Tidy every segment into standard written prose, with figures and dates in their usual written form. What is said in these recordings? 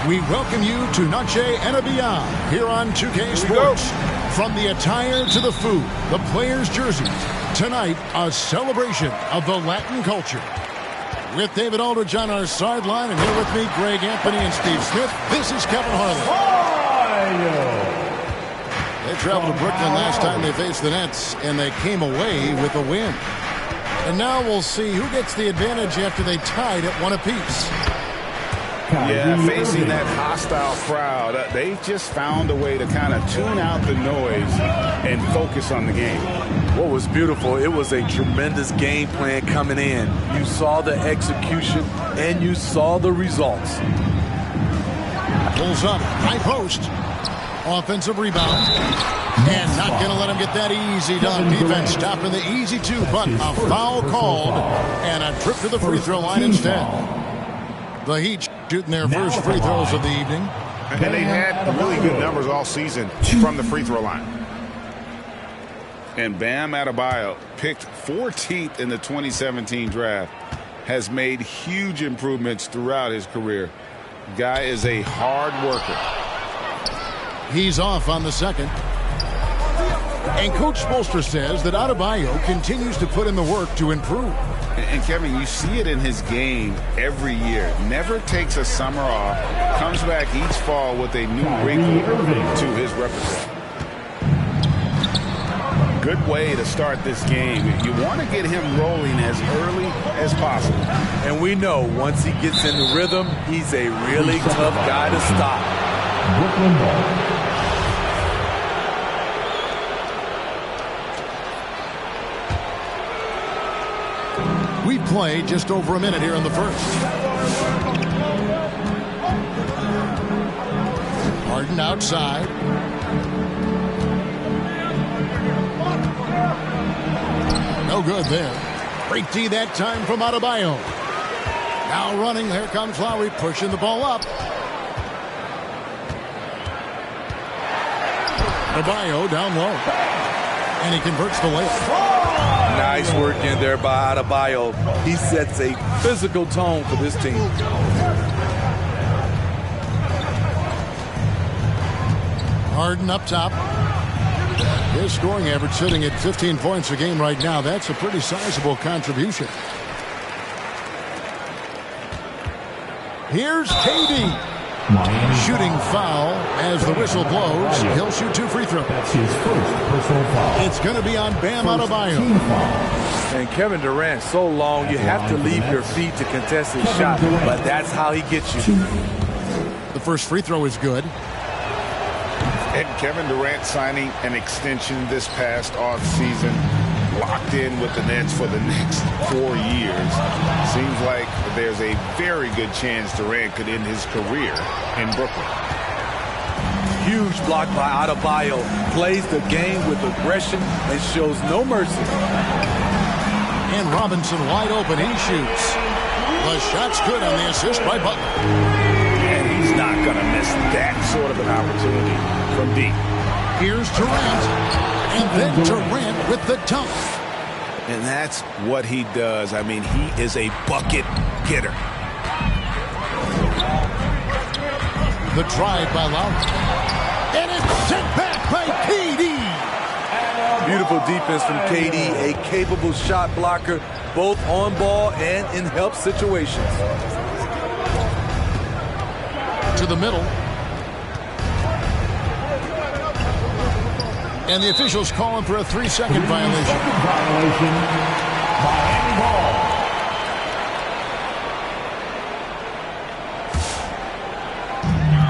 We welcome you to Noche and Beyond here on 2K Sports. From the attire to the food, the players' jerseys. Tonight, a celebration of the Latin culture. With David Aldridge on our sideline, and here with me, Greg Anthony and Steve Smith, this is Kevin Harlan. They traveled to Brooklyn last time they faced the Nets, and they came away with a win. And now we'll see who gets the advantage after they tied at one apiece. Yeah, facing that hostile crowd, they've just found a way to kind of tune out the noise and focus on the game. What was beautiful, it was a tremendous game plan coming in. You saw the execution, and you saw the results. Pulls up, high post. Offensive rebound. And not going to let him get that easy done. Defense stopping the easy two, but a foul called. And a trip to the free throw line instead. The Heat shooting their first free throws of the evening. And they've had really good numbers all season from the free throw line. And Bam Adebayo, picked 14th in the 2017 draft, has made huge improvements throughout his career. Guy is a hard worker. He's off on the second. And Coach Spoelstra says that Adebayo continues to put in the work to improve. And Kevin, you see it in his game every year. Never takes a summer off. Comes back each fall with a new wrinkle to his repertoire. Good way to start this game. You want to get him rolling as early as possible. And we know once he gets in the rhythm, he's a really tough guy to stop. Brooklyn ball. We play just over a minute here in the first. Harden outside. No good there. Great D that time from Adebayo. Now running. Here comes Lowry pushing the ball up. Adebayo down low. And he converts the layup. Nice work in there by Adebayo. He sets a physical tone for this team. Harden up top. His scoring average sitting at 15 points a game right now. That's a pretty sizable contribution. Here's KD. Shooting foul as the whistle blows. He'll shoot two free throws. That's his first personal foul. It's going to be on Bam Adebayo. And Kevin Durant, so long, you have to leave your feet to contest his shot, but that's how he gets you. The first free throw is good. And Kevin Durant signing an extension this past offseason, locked in with the Nets for the next 4 years. Seems like there's a very good chance Durant could end his career in Brooklyn. Huge block by Adebayo. Plays the game with aggression and shows no mercy. And Robinson wide open. He shoots. The shot's good on the assist by Butler. And he's not going to miss that sort of an opportunity from deep. Here's Durant. And then Durant with the dunk. And that's what he does. I mean, he is a bucket getter. The drive by Lowry. And it's sent back by KD. Beautiful defense from KD, a capable shot blocker, both on ball and in help situations. To the middle. And the officials calling for a 3-second violation. Violation. Miami ball.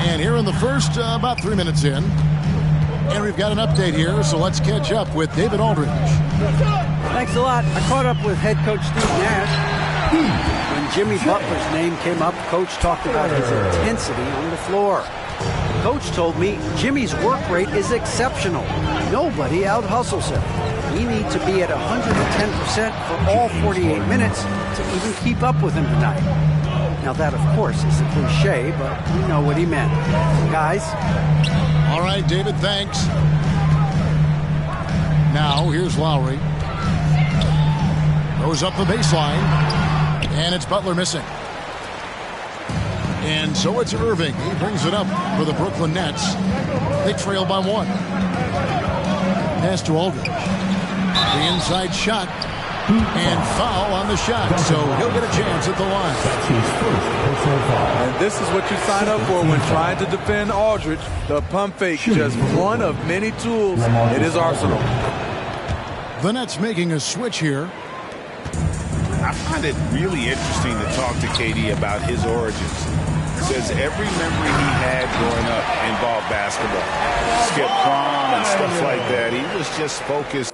And here in the first, about 3 minutes in. And we've got an update here, so let's catch up with David Aldridge. Thanks a lot. I caught up with head coach Steve Nash. When Jimmy Butler's name came up, Coach talked about his intensity on the floor. Coach told me Jimmy's work rate is exceptional. Nobody out-hustles him. We need to be at 110% for all 48 minutes to even keep up with him tonight. Now that, of course, is a cliche, but we know what he meant. Guys. All right, David, thanks. Now, here's Lowry. Goes up the baseline. And it's Butler missing. And so it's Irving. He brings it up for the Brooklyn Nets. They trail by 1. Pass to Aldridge. The inside shot. And foul on the shot. So he'll get a chance at the line. That's his first personal foul. And this is what you sign up for when trying to defend Aldridge. The pump fake, just one of many tools in his arsenal. The Nets making a switch here. I find it really interesting to talk to KD about his origins. Says every memory he had growing up involved basketball. Skip prom and stuff like that. He was just focused.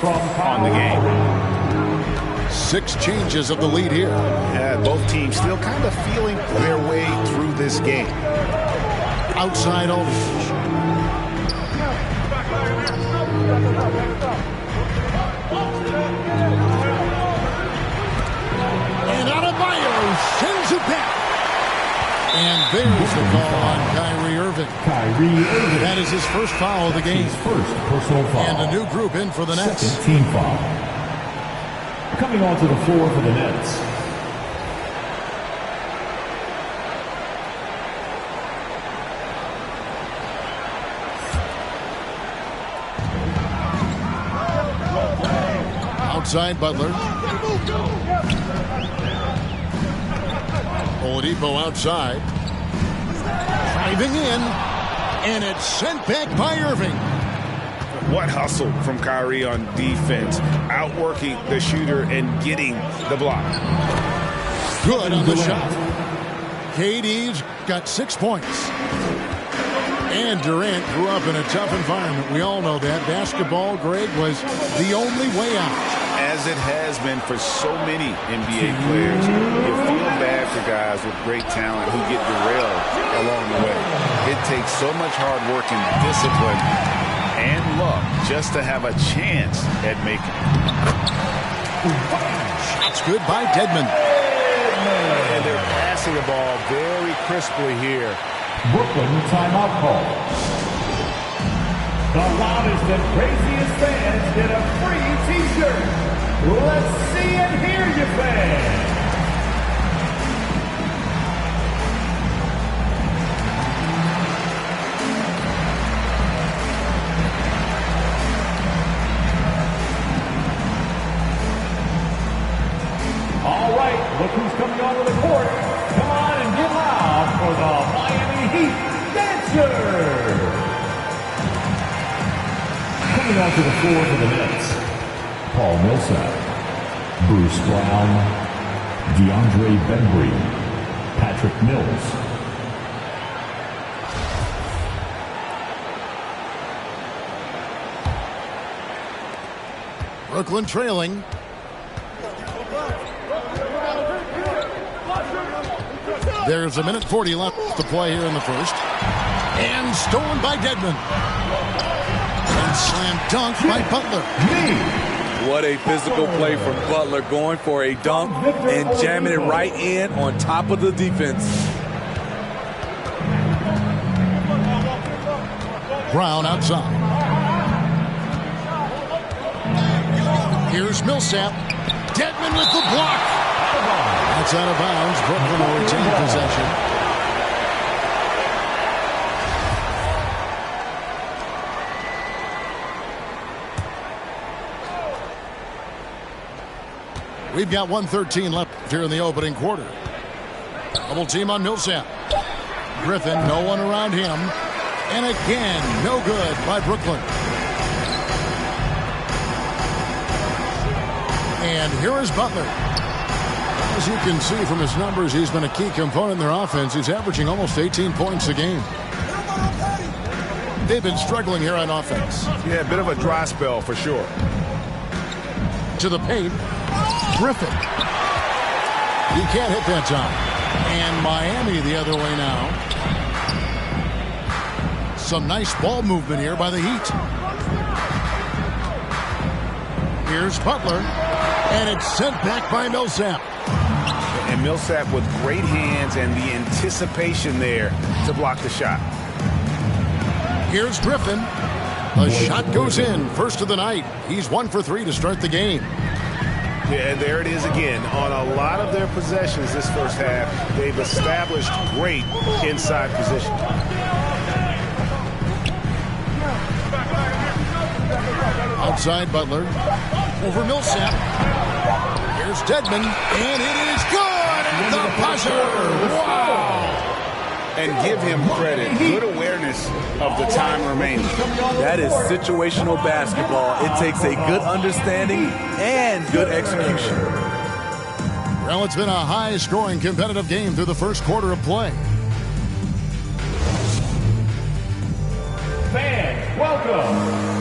On the game. 6 changes of the lead here. Both teams still kind of feeling their way through this game. Outside Aldridge. And Adebayo sends it back. And there's the call on Kyrie Irving. That is his first foul of the game. His first personal foul. And a new group in for the Nets. Second team foul. Coming onto the floor for the Nets. Outside Butler. Oladipo outside. Driving in. And it's sent back by Irving. What hustle from Kyrie on defense. Outworking the shooter and getting the block. Good on the shot. KD's got 6 points. And Durant grew up in a tough environment. We all know that. Basketball, Greg, was the only way out. As it has been for so many NBA players, you feel bad for guys with great talent who get derailed along the way. It takes so much hard work and discipline and luck just to have a chance at making it. Shots good by Dedmon. And they're passing the ball very crisply here. Brooklyn timeout call. The loudest and craziest fans get a free T-shirt. Let's see and hear you, fans. All right, look who's coming onto the court. Come on and get loud for the Miami Heat Dancers. Coming onto the floor for the Nets, Paul Millsap, Bruce Brown, DeAndre Bembry, Patrick Mills. Brooklyn trailing. There's a minute 40 left to play here in the first. And stolen by Dedmon. And slam dunk by Butler. What a physical play from Butler, going for a dunk and jamming it right in on top of the defense. Brown outside. Here's Millsap. Dedmon with the block. That's out of bounds. Brooklyn will retain possession. We've got 1:13 left here in the opening quarter. Double team on Millsap. Griffin, no one around him. And again, no good by Brooklyn. And here is Butler. As you can see from his numbers, he's been a key component in their offense. He's averaging almost 18 points a game. They've been struggling here on offense. Yeah, a bit of a dry spell for sure. To the paint. Griffin. He can't hit that time. And Miami the other way now. Some nice ball movement here by the Heat. Here's Butler. And it's sent back by Millsap. And Millsap with great hands and the anticipation there to block the shot. Here's Griffin. The shot goes in. First of the night. He's 1 for 3 to start the game. Yeah, and there it is again. On a lot of their possessions this first half, they've established great inside position. Outside Butler. Over Millsap. Here's Dedmon. And it is good at the buzzer. Wow. And give him credit. Good awareness of the time remaining. That is situational basketball. It takes a good understanding and good execution. Well, it's been a high-scoring competitive game through the first quarter of play. Fans, welcome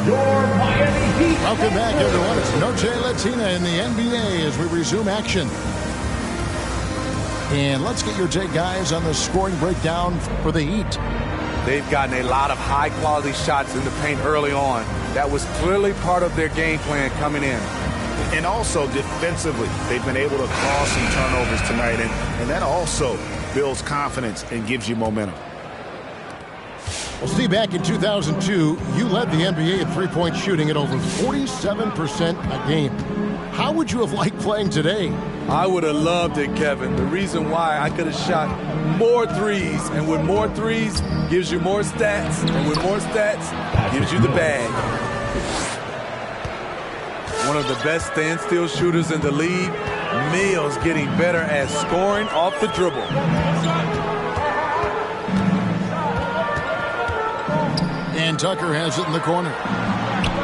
your Miami Heat. Welcome back, everyone. It's Noche Latina in the NBA as we resume action. And let's get your take, guys, on the scoring breakdown for the Heat. They've gotten a lot of high-quality shots in the paint early on. That was clearly part of their game plan coming in. And also defensively, they've been able to cause some turnovers tonight. And that also builds confidence and gives you momentum. Well, Steve, back in 2002, you led the NBA in three-point shooting at over 47% a game. How would you have liked playing today? I would have loved it, Kevin. The reason why I could have shot more threes, and with more threes gives you more stats, and with more stats gives you the bag. One of the best standstill shooters in the league. Mills getting better at scoring off the dribble. And Tucker has it in the corner.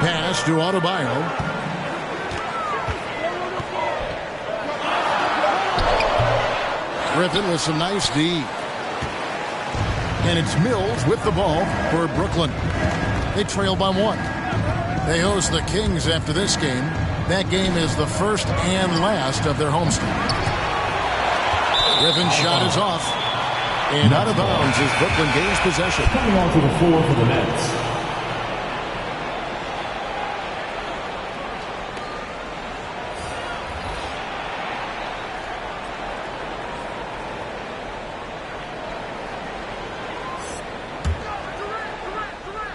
Pass to Adebayo. Griffin with some nice D. And it's Mills with the ball for Brooklyn. They trail by 1. They host the Kings after this game. That game is the first and last of their homestand. Griffin's shot is off. And out of bounds as Brooklyn gains possession. Coming onto the floor for the Nets.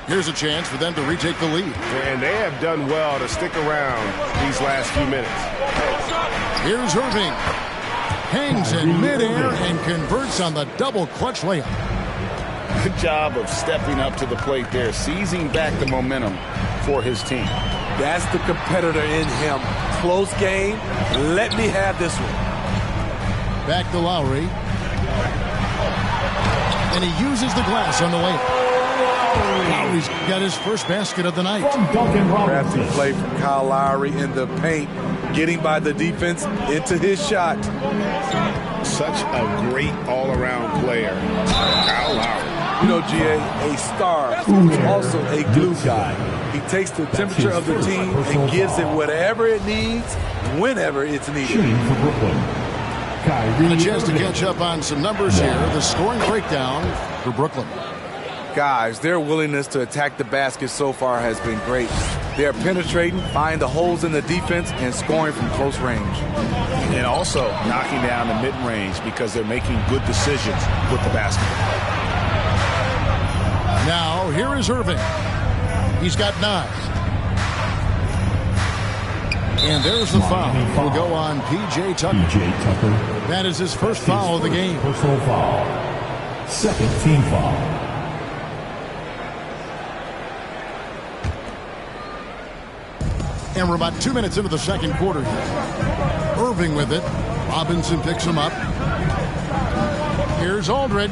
Here's a chance for them to retake the lead. And they have done well to stick around these last few minutes. Here's Irving. Hangs in midair and converts on the double clutch layup. Good job of stepping up to the plate there, seizing back the momentum for his team. That's the competitor in him. Close game. Let me have this one. Back to Lowry. And he uses the glass on the layup. Lowry's got his first basket of the night. Crafty play from Kyle Lowry in the paint, getting by the defense into his shot. Such a great all-around player, Kyle Lowry. You know, GA, a star who's also a glue guy. He takes the temperature of the team and gives it whatever it needs, whenever it's needed. Shooting for Brooklyn. A chance to catch up on some numbers here. The scoring breakdown for Brooklyn. Guys, their willingness to attack the basket so far has been great. They're penetrating, finding the holes in the defense, and scoring from close range. And also knocking down the mid-range because they're making good decisions with the basketball. Now, here is Irving. He's got 9. And there's the foul. Will go on P.J. Tucker. That is his first foul of the game. Personal foul. Second team foul. And we're about 2 minutes into the second quarter here. Irving with it. Robinson picks him up. Here's Aldridge.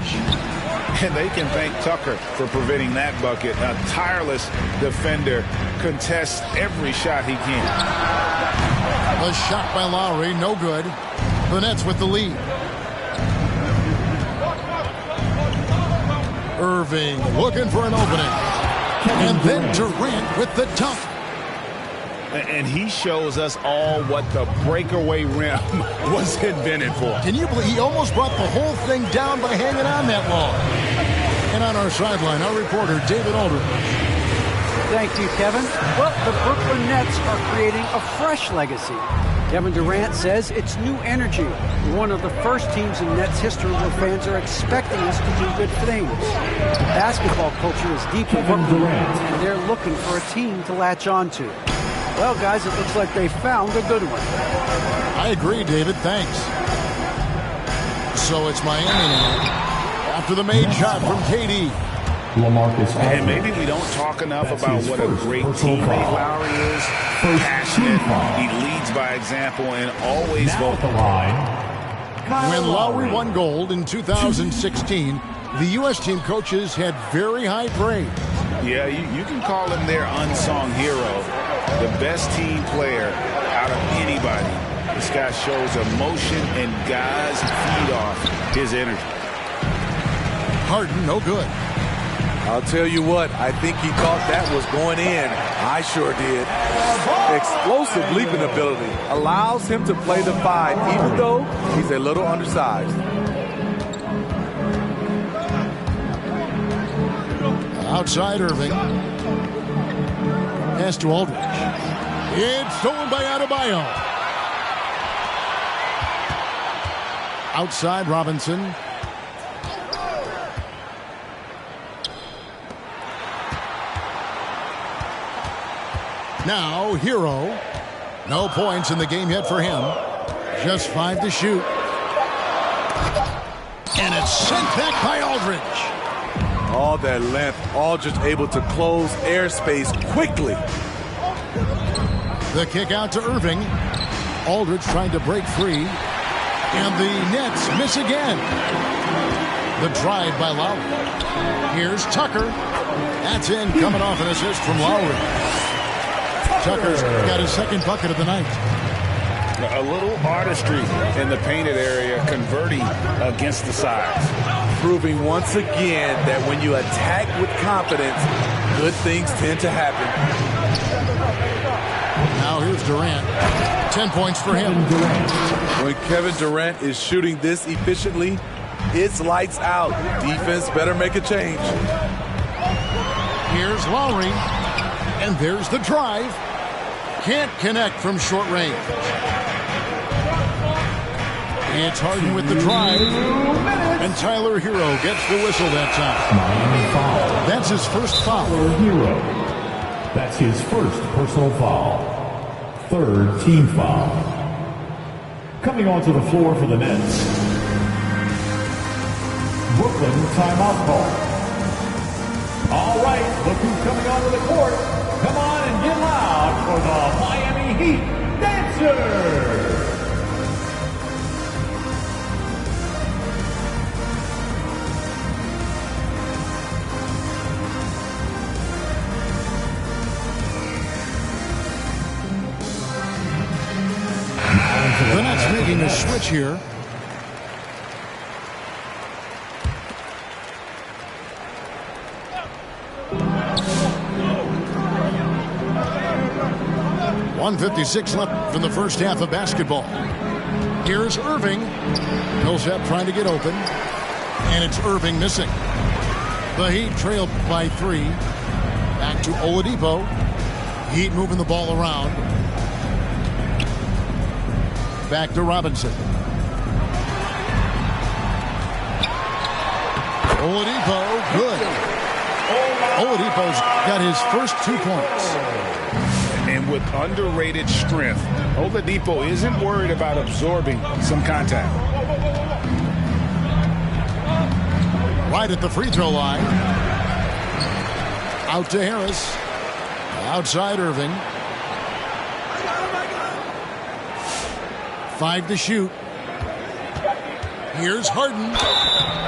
And they can thank Tucker for preventing that bucket. A tireless defender contests every shot he can. The shot by Lowry, no good. The Nets with the lead. Irving looking for an opening. And then Durant with the dunk. And he shows us all what the breakaway rim was invented for. Can you believe he almost brought the whole thing down by hanging on that long? And on our sideline, our reporter, David Aldridge. Thank you, Kevin. Well, the Brooklyn Nets are creating a fresh legacy. Kevin Durant says it's new energy. One of the first teams in Nets history where fans are expecting us to do good things. Basketball culture is deep in Brooklyn, and they're looking for a team to latch on to. Well, guys, it looks like they found a good one. I agree, David. Thanks. So it's Miami now. After the made shot from KD. And maybe we don't talk enough about what a great teammate Lowry is. Passionate, he leads by example, and always vocal. When Lowry won gold in 2016, the U.S. team coaches had very high praise. Yeah, you can call him their unsung hero. The best team player out of anybody. This guy shows emotion, and guys feed off his energy. Harden, no good. I'll tell you what, I think he thought that was going in. I sure did. Explosive leaping ability allows him to play the 5, even though he's a little undersized. Outside Irving. Pass to Aldridge. It's stolen by Adebayo. Outside Robinson. Now Hero. No points in the game yet for him. Just 5 to shoot. And it's sent back by Aldridge. All that length, Aldridge able to close airspace quickly. The kick out to Irving. Aldridge trying to break free. And the Nets miss again. The drive by Lowry. Here's Tucker. That's in, coming off an assist from Lowry. Tucker's got his second bucket of the night. A little artistry in the painted area, converting against the sides. Proving once again that when you attack with confidence, good things tend to happen. Now here's Durant. 10 points for him. When Kevin Durant is shooting this efficiently, it's lights out. Defense better make a change. Here's Lowry. And there's the drive. Can't connect from short range. It's Harden with the drive. And Tyler Hero gets the whistle that time. That's his first foul. Hero. That's his first personal foul. Third team foul. Coming onto the floor for the Nets. Brooklyn timeout call. All right, look who's coming onto the court. Come on and get loud for the Miami Heat Dancers. The Nets making a switch here. .156 left in the first half of basketball. Here's Irving. Millsap trying to get open. And it's Irving missing. The Heat trailed by 3. Back to Oladipo. Heat moving the ball around. Back to Robinson. Oladipo, good. Oladipo's got his first 2 points. And with underrated strength, Oladipo isn't worried about absorbing some contact. Right at the free throw line. Out to Harris. Outside Irving. 5 to shoot. Here's Harden.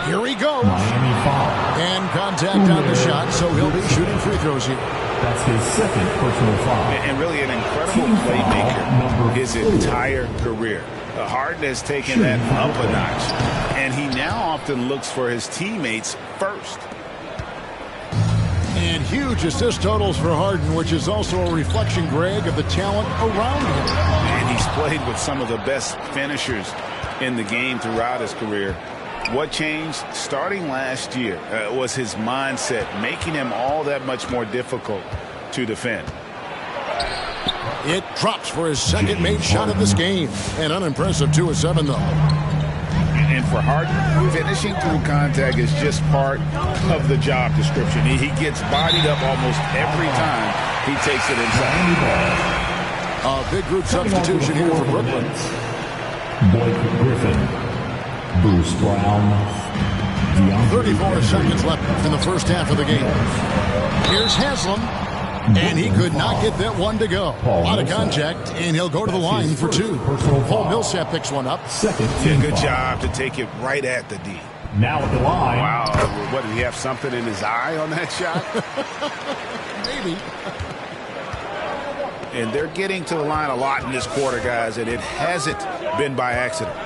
Here he goes. Miami foul. And contact on the shot, so he'll be shooting free throws here. That's his second personal foul. And really an incredible playmaker his entire career. Harden has taken that up a notch, and he now often looks for his teammates first. And huge assist totals for Harden, which is also a reflection, Greg, of the talent around him. And he's played with some of the best finishers in the game throughout his career. What changed starting last year was his mindset, making him all that much more difficult to defend. It drops for his second made shot of this game. An unimpressive 2 of 7, though. And for Harden, finishing through contact is just part of the job description. He gets bodied up almost every time he takes it inside. A big group substitution here for Brooklyn. Blake Griffin, Bruce Brown, 34 seconds left in the first half of the game. Here's Haslam, and he could not get that one to go. A lot of contact, and he'll go to the line for 2. Paul Millsap picks one up. Good job to take it right at the D. Now at the line. Wow, what, did he have something in his eye on that shot? Maybe. And they're getting to the line a lot in this quarter, guys, and it hasn't been by accident.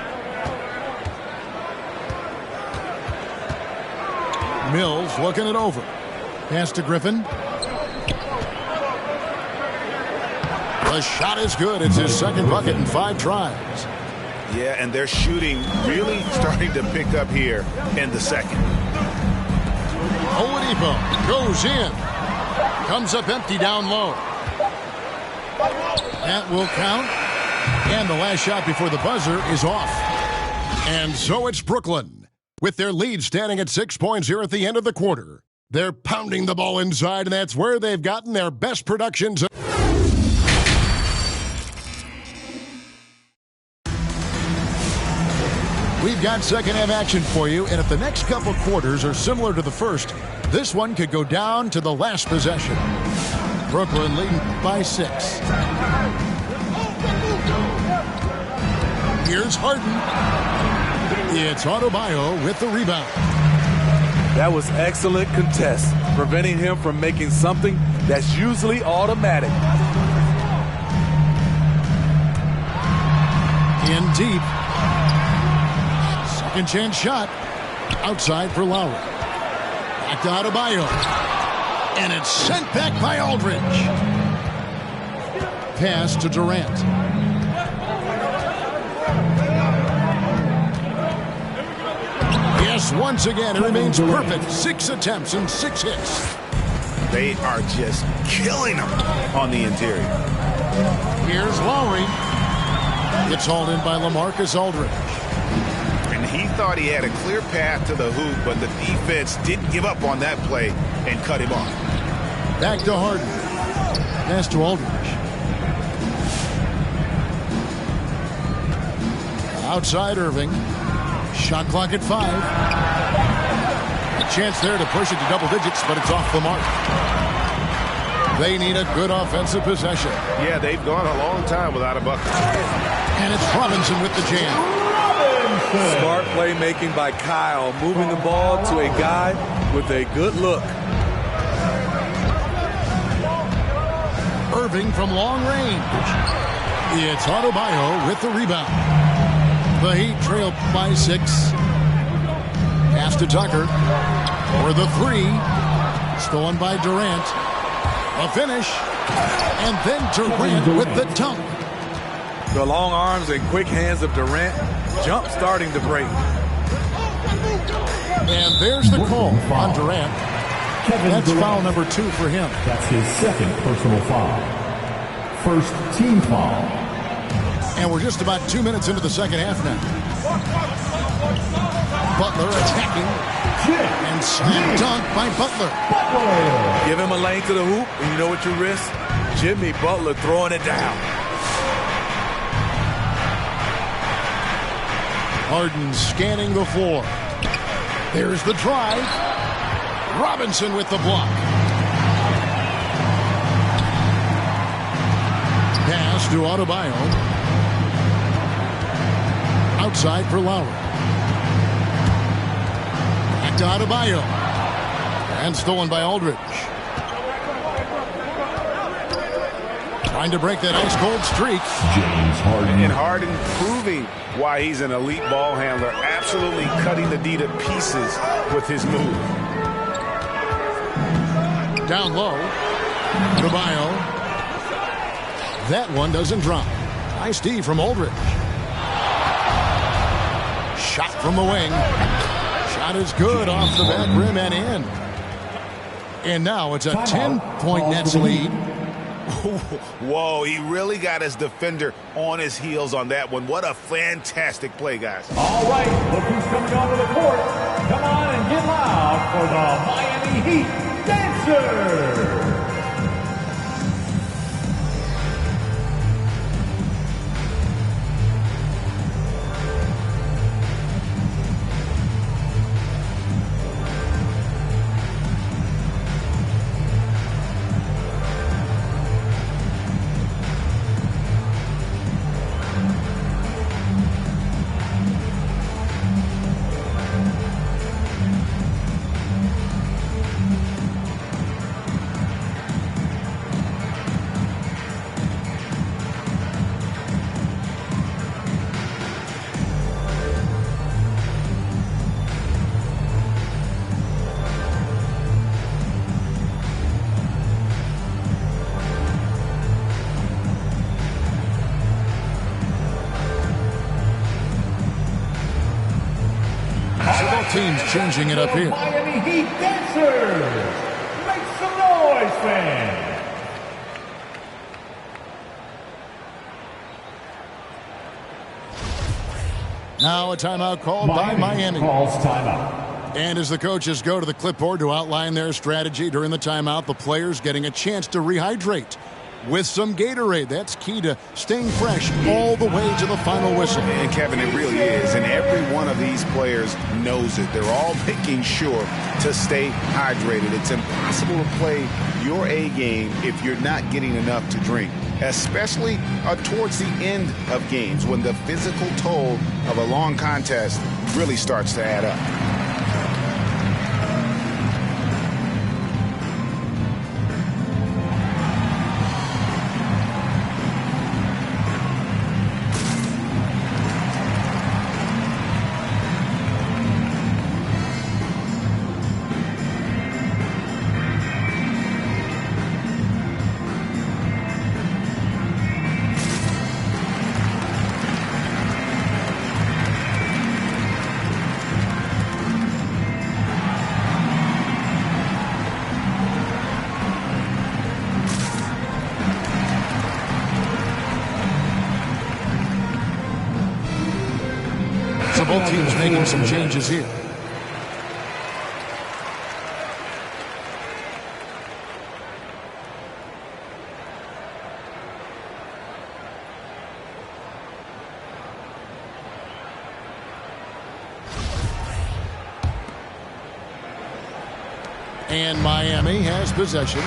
Mills looking it over. Pass to Griffin. The shot is good. It's his second bucket in 5 tries. Yeah, and their shooting really starting to pick up here in the second. Oladipo goes in. Comes up empty down low. That will count. And the last shot before the buzzer is off. And so it's Brooklyn, with their lead standing at 6 points here at the end of the quarter. They're pounding the ball inside, and that's where they've gotten their best productions. We've got second half action for you, and if the next couple quarters are similar to the first, this one could go down to the last possession. Brooklyn leading by 6. Here's Harden. It's Adebayo with the rebound. That was excellent contest, preventing him from making something that's usually automatic. In deep. Second chance shot. Outside for Lowry. Back to Adebayo. And it's sent back by Aldridge. Pass to Durant. Yes, once again, it remains perfect. 6 attempts and 6 hits. They are just killing them on the interior. Here's Lowry. Gets hauled in by LaMarcus Aldridge. And he thought he had a clear path to the hoop, but the defense didn't give up on that play and cut him off. Back to Harden. Pass to Aldridge. Outside Irving. Shot clock at 5. A chance there to push it to double digits, but it's off the mark. They need a good offensive possession. Yeah, they've gone a long time without a bucket. And it's Robinson with the jam. Smart playmaking by Kyle, moving the ball to a guy with a good look. Irving from long range. It's Adebayo with the rebound. The Heat trail by 6. Pass to Tucker for the 3. Stolen by Durant. A finish. And then Durant with the dunk. The long arms and quick hands of Durant. Jump starting to break. And there's the call on Durant. That's foul number 2 for him. That's his second personal foul. First team foul. And we're just about 2 minutes into the second half now. Butler attacking. And slam dunk by Butler. Give him a lane to the hoop, and you know what you risk? Jimmy Butler throwing it down. Harden scanning the floor. There's the drive. Robinson with the block. Pass to Adebayo. Outside for Lowry. Back to Adebayo. And stolen by Aldridge. Trying to break that ice-cold streak. James Harden. And Harden proving why he's an elite ball handler, absolutely cutting the D to pieces with his move. Down low. Caballo. That one doesn't drop. Nice D from Aldridge. Shot from the wing. Shot is good off the back rim and in. And now it's a 10-point Nets lead. Whoa, he really got his defender on his heels on that one. What a fantastic play, guys. All right, look who's coming onto the court. Come on and get loud for the Miami Heat Dancer. Teams changing it up here. Miami Heat Dancers. Make some noise, fans. Now a timeout called by Miami. Calls timeout. And as the coaches go to the clipboard to outline their strategy during the timeout, the players getting a chance to rehydrate with some Gatorade. That's key to staying fresh all the way to the final whistle. And Kevin, it really is. And every one of these players knows it. They're all making sure to stay hydrated. It's impossible to play your A game if you're not getting enough to drink, especially towards the end of games when the physical toll of a long contest really starts to add up. Both teams making some changes here. And Miami has possession.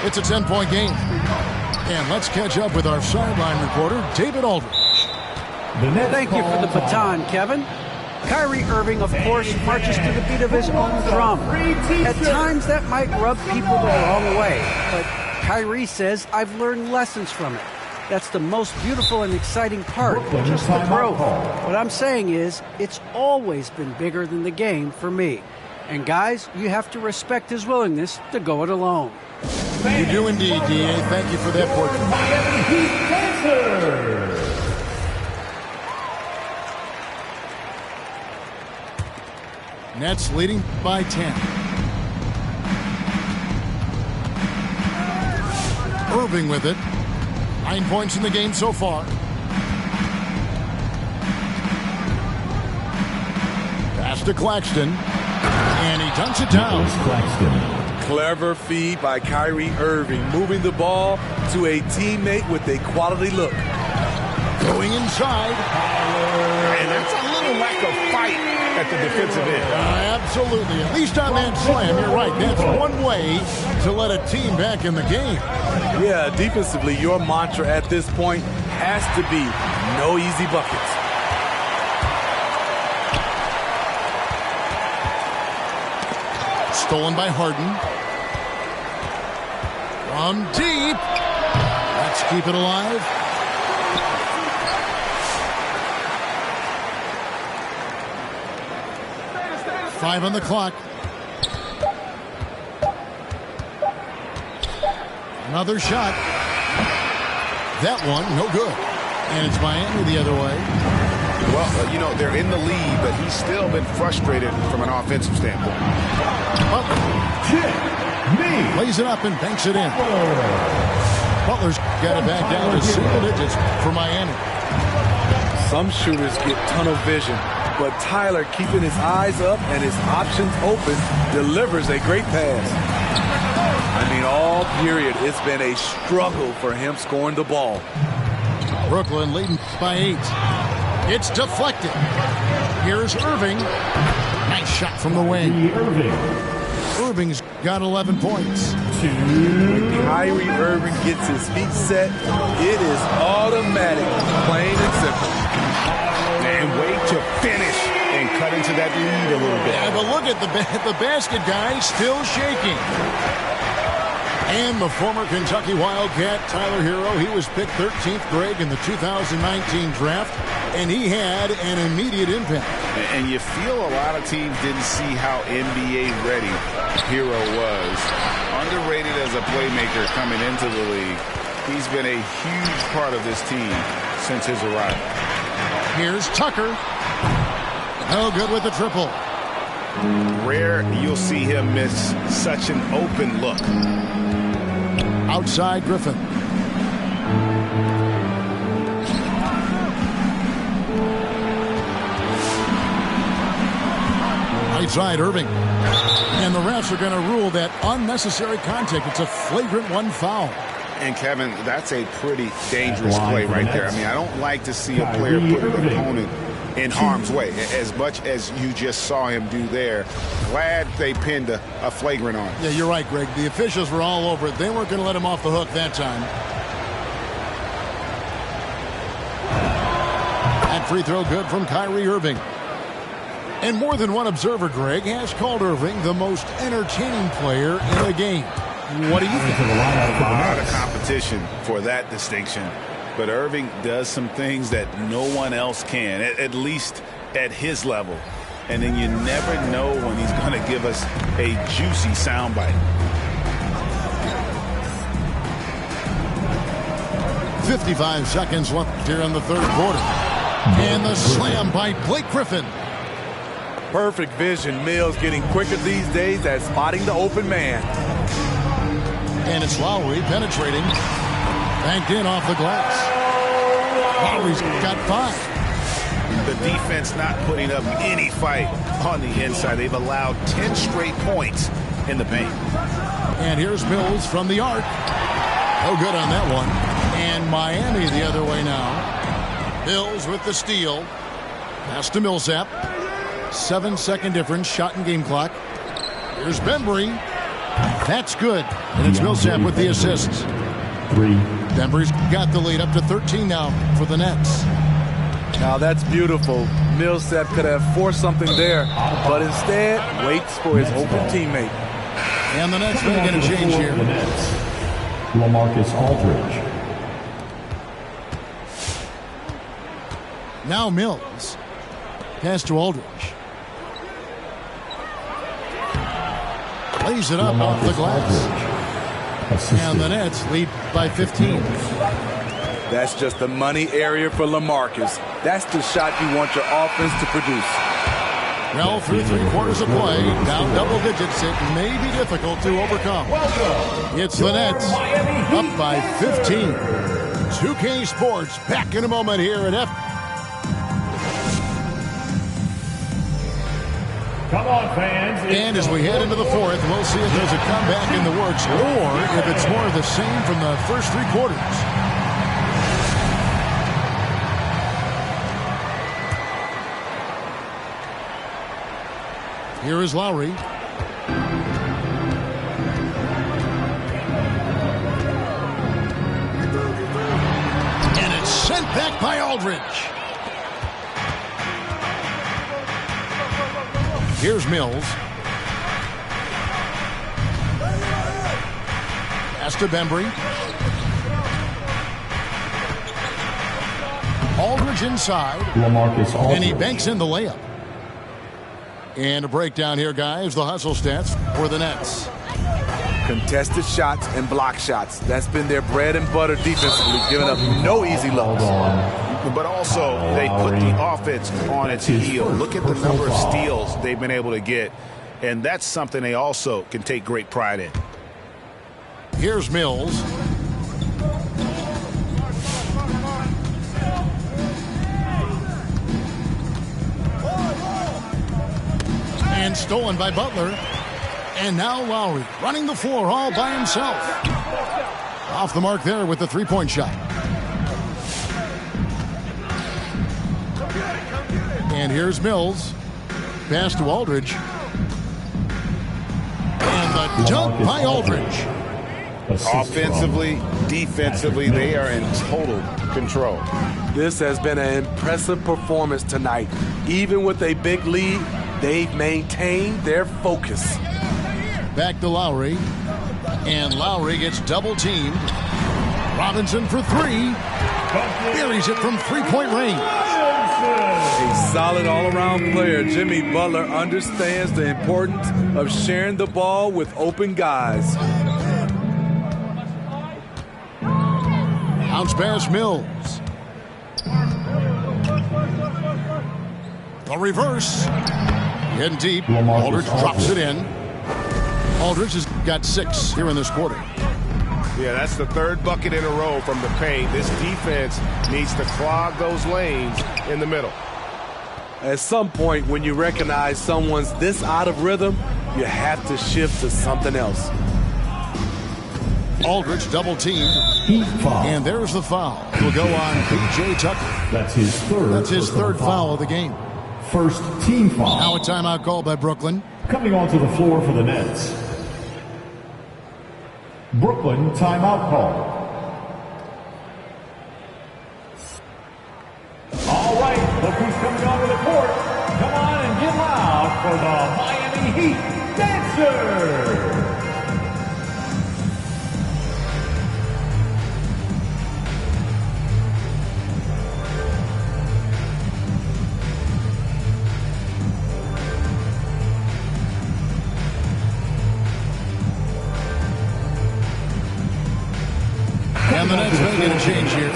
It's a 10-point game. And let's catch up with our sideline reporter, David Aldridge. Thank you for the baton, Kevin. Kyrie Irving, of course, marches to the beat of his own drum. At times, that might rub people the wrong way, but Kyrie says, I've learned lessons from it. That's the most beautiful and exciting part, just the growth. What I'm saying is, it's always been bigger than the game for me. And guys, you have to respect his willingness to go it alone. You do indeed, D.A. Thank you for that portrait. Miami Heat Dancers. Nets leading by 10. Irving with it. 9 points in the game so far. Pass to Claxton. And he dunks it down. Clever feed by Kyrie Irving, moving the ball to a teammate with a quality look. Going inside. And that's a little lack of fight at the defensive end. Absolutely. At least on that slam, you're right. That's one way to let a team back in the game. Yeah, defensively, your mantra at this point has to be no easy buckets. Stolen by Harden. From deep. That's keep it alive. Five on the clock. Another shot. That one, no good. And it's Miami the other way. Well, you know, they're in the lead, but he's still been frustrated from an offensive standpoint. Lays it up and banks it in. Butler's got it back down to single digits for Miami. Some shooters get tunnel vision, but Tyler, keeping his eyes up and his options open, delivers a great pass. I mean, all period, it's been a struggle for him scoring the ball. Brooklyn leading by 8. It's deflected. Here's Irving. Nice shot from the wing. Irving's got 11 points. When Kyrie Irving gets his feet set, it is automatic, plain and simple. And wait to finish and cut into that lead a little bit. Yeah, but look at the basket guy still shaking. And the former Kentucky Wildcat, Tyler Hero, he was picked 13th, Greg, in the 2019 draft, and he had an immediate impact. And you feel a lot of teams didn't see how NBA ready Hero was. Underrated as a playmaker coming into the league. He's been a huge part of this team since his arrival. Here's Tucker. No good with the triple. Rare you'll see him miss such an open look. Outside Griffin. Right side Irving. And the refs are going to rule that unnecessary contact. It's a flagrant 1 foul. And Kevin, that's a pretty dangerous play right there. I mean, I don't like to see a player put an opponent in harm's way, as much as you just saw him do there. Glad they pinned a flagrant on him. Yeah, you're right, Greg. The officials were all over it. They weren't going to let him off the hook that time. That free throw good from Kyrie Irving. And more than one observer, Greg, has called Irving the most entertaining player in the game. What do you think? A lot of competition for that distinction. But Irving does some things that no one else can, at least at his level. And then you never know when he's going to give us a juicy soundbite. 55 seconds left here in the third quarter. And the slam by Blake Griffin. Perfect vision. Mills getting quicker these days at spotting the open man. And it's Lowry penetrating. Banked in off the glass. Lowry's got 5. The defense not putting up any fight on the inside. They've allowed 10 straight points in the paint. And here's Mills from the arc. No good on that one. And Miami the other way now. Mills with the steal. Pass to Millsap. 7-second difference. Shot and game clock. Here's Bembry. That's good. And it's Millsap with the assists. 3. Denver's got the lead up to 13 now for the Nets. Now that's beautiful. Millsap could have forced something there, but instead waits for his open teammate. And the Nets making a change here. LaMarcus Aldridge. Now Mills. Pass to Aldridge. Lays it up off the glass. And the Nets lead by 15. That's just the money area for LaMarcus. That's the shot you want your offense to produce. Well, through 3 quarters of play, down double digits, it may be difficult to overcome. It's the Nets up by 15. 2K Sports back in a moment here at F. Come on, fans. And as we head into the fourth, we'll see if there's a comeback in the works or if it's more of the same from the first 3 quarters. Here is Lowry. And it's sent back by Aldridge. Here's Mills. Pass to Bembry. Aldridge inside. LaMarcus Aldridge. And he banks in the layup. And a breakdown here, guys. The hustle stats for the Nets. Contested shots and block shots. That's been their bread and butter defensively, giving up no easy looks. But also, they put the offense on its heel. Look at the number of steals they've been able to get. And that's something they also can take great pride in. Here's Mills. And stolen by Butler. And now Lowry running the floor all by himself. Off the mark there with the three-point shot. And here's Mills. Pass to Aldridge. And the dunk by Aldridge. Offensively, defensively, they are in total control. This has been an impressive performance tonight. Even with a big lead, they've maintained their focus. Back to Lowry. And Lowry gets double-teamed. Robinson for three. Buries it from three-point range. A solid all-around player. Jimmy Butler understands the importance of sharing the ball with open guys. Bounce pass Mills. The reverse. Heading deep. Aldridge drops it in. Aldridge has got 6 here in this quarter. Yeah, that's the third bucket in a row from the paint. This defense needs to clog those lanes in the middle. At some point, when you recognize someone's this out of rhythm, you have to shift to something else. Aldridge double-teamed. Heat foul. And there's the foul. Will go on P.J. Tucker. That's his third. That's his third foul of the game. First team foul. Now a timeout called by Brooklyn. Coming onto the floor for the Nets. Brooklyn timeout call. All right, look who's coming onto the court. Come on and get loud for the Miami Heat Dancers. And the Nets making a change here.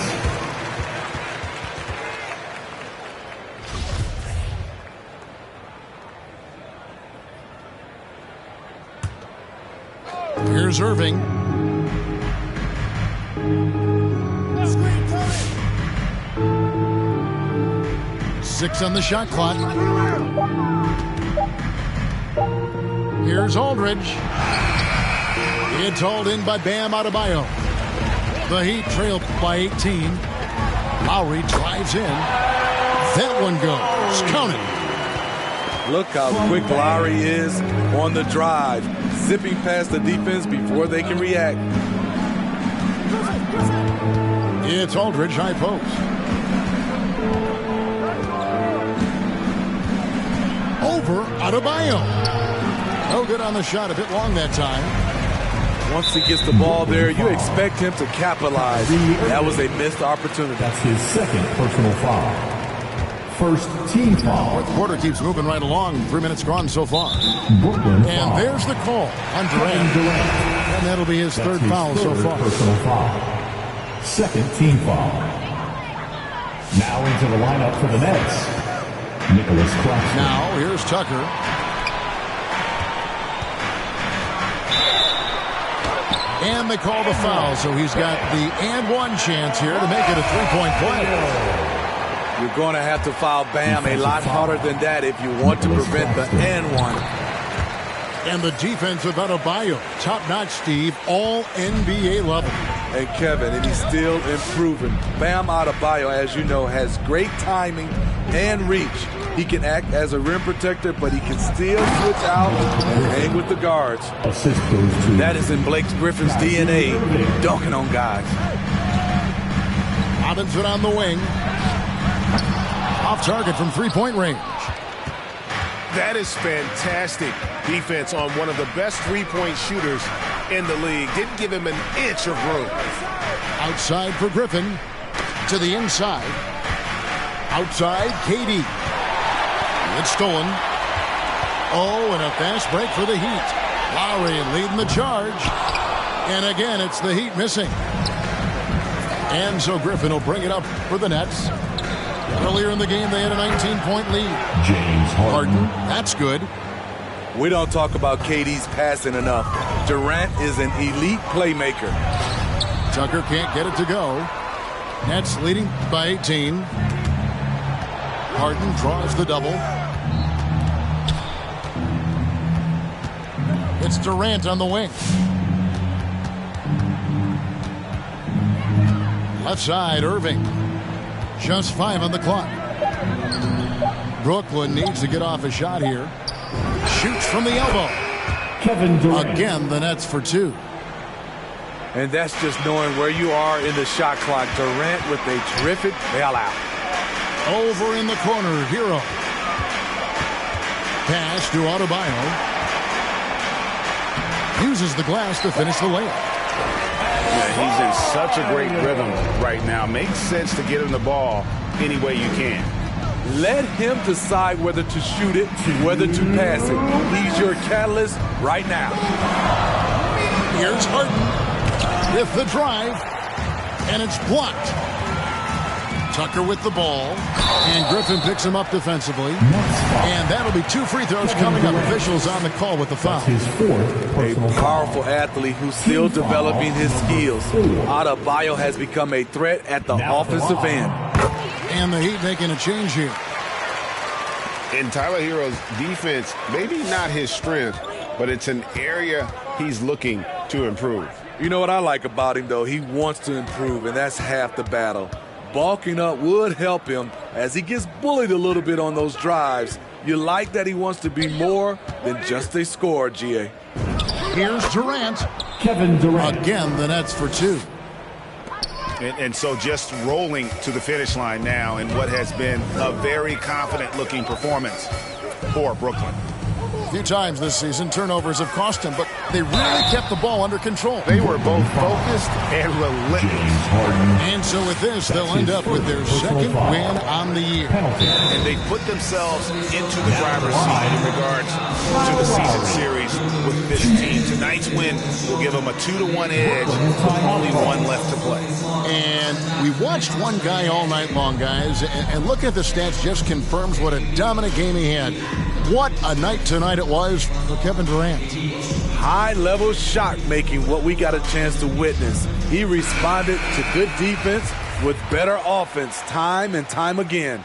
Here's Irving. Six on the shot clock. Here's Aldridge. It's hauled in by Bam Adebayo. The Heat trail by 18. Lowry drives in. That one goes. Count it. Look how quick Lowry is on the drive, zipping past the defense before they can react. It's Aldridge, high post. Over Adebayo. No good on the shot, a bit long that time. Once he gets the ball there, you expect him to capitalize. That was a missed opportunity. That's his second personal foul. First team foul. Fourth quarter keeps moving right along. 3 minutes gone so far. Brooklyn And foul. there's the call on Durant. And that'll be his third foul so far. Personal foul. Second team foul. Now into the lineup for the Nets. Nicholas Claxton. Now here's Tucker. And they call the foul, so he's got the and one chance here to make it a three-point play. You're going to have to foul Bam a lot harder than that if you want to prevent the and one. And the defense of Adebayo, top-notch, Steve, all NBA level. And Kevin, and he's still improving. Bam Adebayo, as you know, has great timing and reach. He can act as a rim protector, but he can still switch out and hang with the guards. Assist goes to. That is in Blake Griffin's DNA, dunking on guys. Robinson on the wing. Off target from three-point range. That is fantastic defense on one of the best three-point shooters in the league. Didn't give him an inch of room. Outside for Griffin. To the inside. Outside, KD. It's stolen. Oh, and a fast break for the Heat. Lowry leading the charge. And again, it's the Heat missing. And so Griffin will bring it up for the Nets. Earlier in the game, they had a 19-point lead. James Harden. That's good. We don't talk about KD's passing enough. Durant is an elite playmaker. Tucker can't get it to go. Nets leading by 18. Harden draws the double. It's Durant on the wing. Left side, Irving. Just 5 on the clock. Brooklyn needs to get off a shot here. Shoots from the elbow. Kevin Durant. Again, the Nets for 2. And that's just knowing where you are in the shot clock. Durant with a terrific bailout. Over in the corner, Hero. Pass to Adebayo. Uses the glass to finish the layup. Yeah, he's in such a great rhythm right now. Makes sense to get him the ball any way you can. Let him decide whether to shoot it, whether to pass it. He's your catalyst right now. Here's Harden with the drive, and it's blocked. Tucker with the ball, and Griffin picks him up defensively. And that'll be 2 free throws coming up. Officials on the call with the foul. His 4th personal A powerful athlete who's still developing his skills. Adebayo has become a threat at the offensive end. And the Heat making a change here. In Tyler Hero's defense, maybe not his strength, but it's an area he's looking to improve. You know what I like about him, though? He wants to improve, and that's half the battle. Bulking up would help him as he gets bullied a little bit on those drives. You like that he wants to be more than just a scorer, GA. Here's Durant. Kevin Durant. Again, the Nets for 2. And so just rolling to the finish line now in what has been a very confident-looking performance for Brooklyn. A few times this season, turnovers have cost him, but they really kept the ball under control. They were both focused and relentless. And so with this, they'll end up with their second win on the year. And they put themselves into the driver's seat in regards to the season series with this team. Tonight's win will give them a 2-1 edge with only 1 left to play. And we watched one guy all night long, guys, and look at the stats, just confirms what a dominant game he had. What a night tonight it was for Kevin Durant. High-level shot making, what we got a chance to witness. He responded to good defense with better offense time and time again.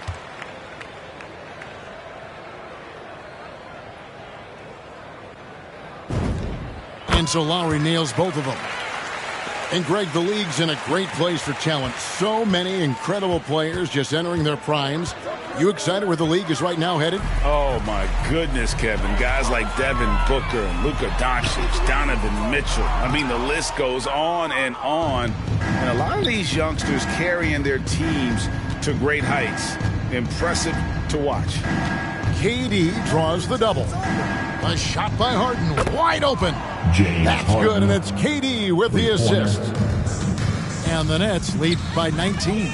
And so Lowry nails both of them. And Greg, the league's in a great place for talent. So many incredible players just entering their primes. You excited where the league is right now headed? Oh, my goodness, Kevin. Guys like Devin Booker and Luka Doncic, Donovan Mitchell. I mean, the list goes on. And a lot of these youngsters carrying their teams to great heights. Impressive to watch. KD draws the double. A shot by Harden, wide open. That's good, and it's KD with the assist. And the Nets lead by 19.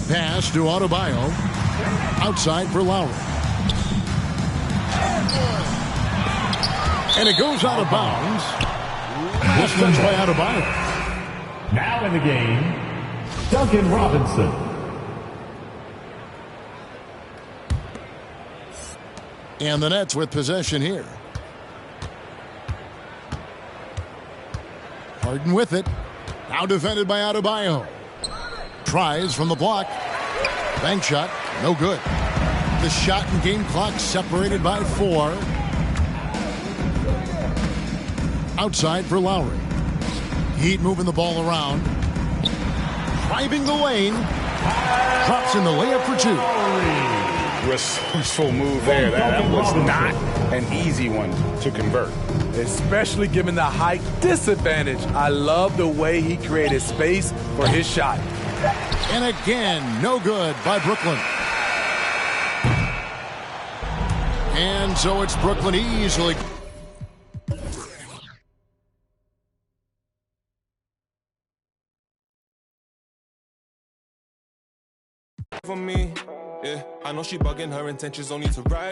Pass to Adebayo. Outside for Lowry. And it goes out of bounds. Just touched by Adebayo. Now in the game, Duncan Robinson. And the Nets with possession here. Harden with it. Now defended by Adebayo. Tries from the block. Bank shot. No good. The shot and game clock separated by 4. Outside for Lowry. Heat moving the ball around. Driving the lane. Drops in the layup for 2. Resourceful move there. That was not an easy one to convert. Especially given the height disadvantage. I love the way he created space for his shot. And again, no good by Brooklyn. And so it's Brooklyn easily for me. Yeah, I know she bugging, her intentions only to ride